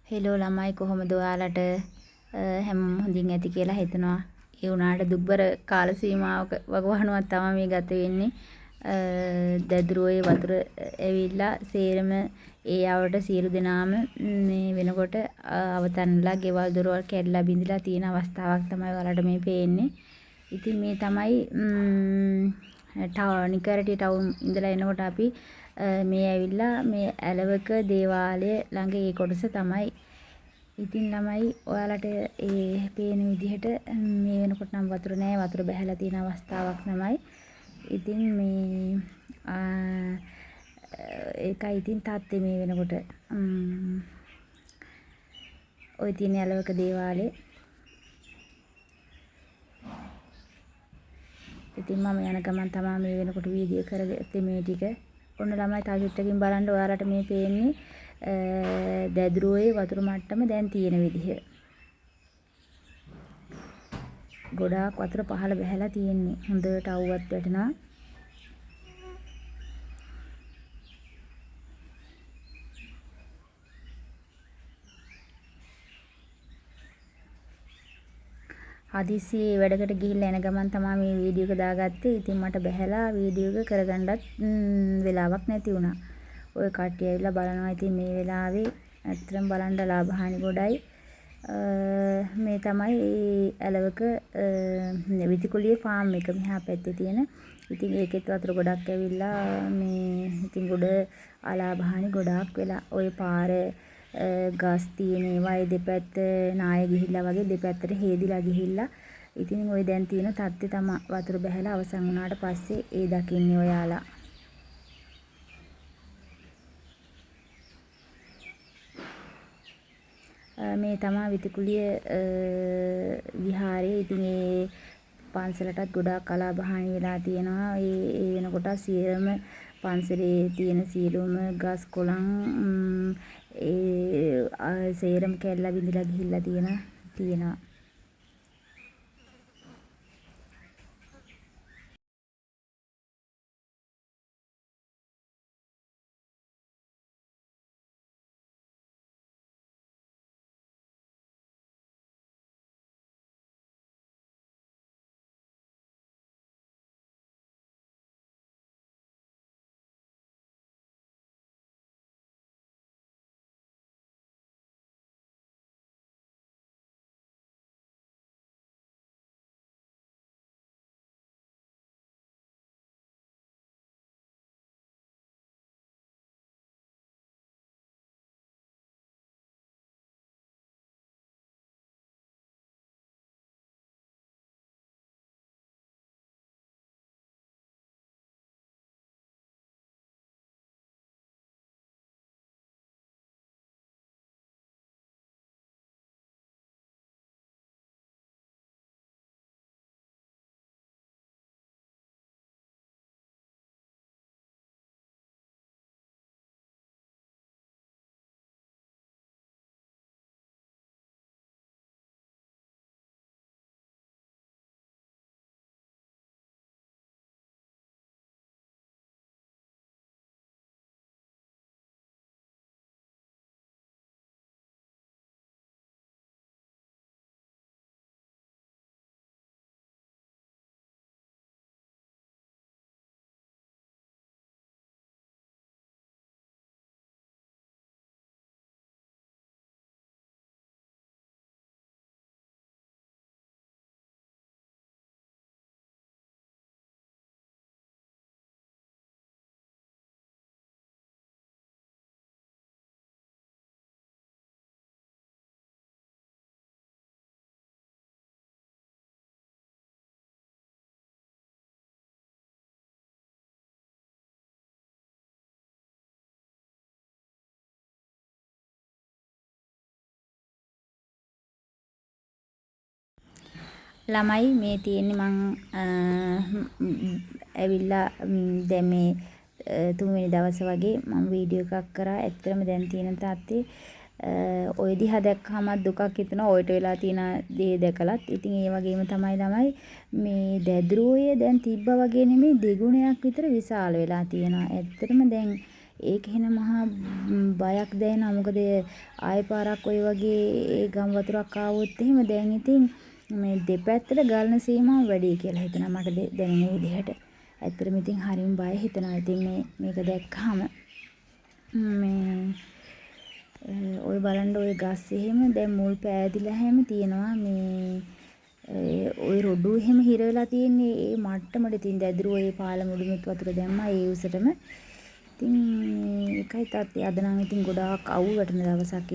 Hello ළමයි කොහොමද ඔයාලට හැම හොඳින් ඇති කියලා හිතනවා. ඒ වුණාට දුක්බර කාල සීමාවක වගවහනුවක් තමයි මේ ගත වෙන්නේ. දැදුරුවේ වතුර ඇවිල්ලා සේරම ඒ යවට සියලු දෙනාම මේ වෙනකොට අවතන්ලා ගෙවල් දොරවල් කැඩලා බිඳලා තියෙන අවස්ථාවක් තමයි ඔයාලට මේ පේන්නේ. ඉතින් මේ තමයි නිකරටි ටවුන් ඉඳලා එනකොට අපි මේ ඇවිල්ලා මේ ඇලවක දේවාලය ළඟ ඒ කොටස තමයි. ඉතින් ළමයි ඔයාලට ඒ පේන විදිහට මේ වෙනකොට නම් වතුර නෑ, වතුර බැහැලා තියෙන අවස්ථාවක් තමයි. ඉතින් මේ ඒකයි ඉතින් තාත්තේ මේ වෙනකොට ওই තියෙන ඇලවක දේවාලේ. ඉතින් මම යන ගමන් තමයි මේ වෙනකොට වීඩියෝ කරගත්තේ මේ ටික. ඔන්න ළමයි තව චුට්ටකින් බලන්න ඔයාලට මේ පේන්නේ දැදුරුවේ වතුර මට්ටම දැන් තියෙන විදිහ. ගොඩාක් වතුර පහළ බැහැලා තියෙන්නේ. හොඳට අවුවත් වැටෙනවා. හදිස්සියේ වැඩකට ගිහිල්ලා එන ගමන් තමයි මේ වීඩියෝ එක දාගත්තේ. ඉතින් මට බැහැලා වීඩියෝ එක කරගන්නත් වෙලාවක් නැති වුණා. ඔය කට්ටිය ඇවිල්ලා බලනවා. ඉතින් මේ වෙලාවේ ඇත්තටම බලන්න ලාභහානි ගොඩයි. මේ තමයි ඇලවක විතිකුලියේ ෆාම් එක මෙහා පැත්තේ තියෙන. ඉතින් ඒකෙත් වතුර ගොඩක් ඇවිල්ලා මේ ඉතින් ගොඩ අලාභහානි ගොඩාක් වෙලා ඔය පාර ගස් තියෙන ඒවා දෙපැත්ත නාය ගිහිල්ලා වගේ දෙපැත්තට හේදිලා ගිහිල්ලා. ඉතින් ওই දැන් තියෙන තත්ත්වය තමයි වතුර බැහැලා අවසන් වුණාට පස්සේ ඒ දකින්නේ ඔයාලා. මේ තමයි විතිකුලිය විහාරය. ඉතින් ඒ පන්සලටත් ගොඩාක් අලාභහානි වෙලා තියෙනවා. ඒ වෙනකොට සියලුම පන්සලේ තියෙන සියලුම ගස් කොළන් ඒ සේරම කැඩලා බිඳලා ගිහිල්ලා තියෙනවා. ළමයි මේ තියෙන්නේ මං ඇවිල්ලා දැන් මේ තුන්වෙනි දවස් වගේ මම වීඩියෝ එකක් කරා. ඇත්තටම දැන් තියෙන තාත්තේ ඔය දිහා දැක්කම දුකක් හිතෙනවා. ඔයට වෙලා තියෙන දේ දැකලත්. ඉතින් ඒ වගේම තමයි ළමයි මේ දැදුරුවේ දැන් තිබ්බා වගේ නෙමෙයි දෙගුණයක් විතර විශාල වෙලා තියෙනවා. ඇත්තටම දැන් ඒක එහෙනම් මහා බයක් දැනෙනවා. මොකද ආයෙ පාරක් ඔය වගේ ඒ ගම් වතුරක් ආවොත් එහෙම දැන් ඉතින් මේ දෙපැත්තට ගලන සීමාව වැඩි කියලා හිතනවා මට දැනෙන විදිහට. ඇත්තටම ඉතින් හරිම බය හිතෙනවා. ඉතින් මේක දැක්කහම මේ ඔය බලන්න ඔය ගස් එහෙම දැන් මුල් පෑදිලා හැම තියෙනවා මේ ඔය රොඩු එහෙම හිර වෙලා තියෙන්නේ ඒ මට්ටමට. ඉතින් දැදුරු ඔය පාලමුඩුමෙත් වතුර දැම්මා ඒ උසටම. ඉතින් ඒකයි තාත්තේ අද නම් ඉතින් ගොඩාක් අවුල් වැටෙන දවසක්.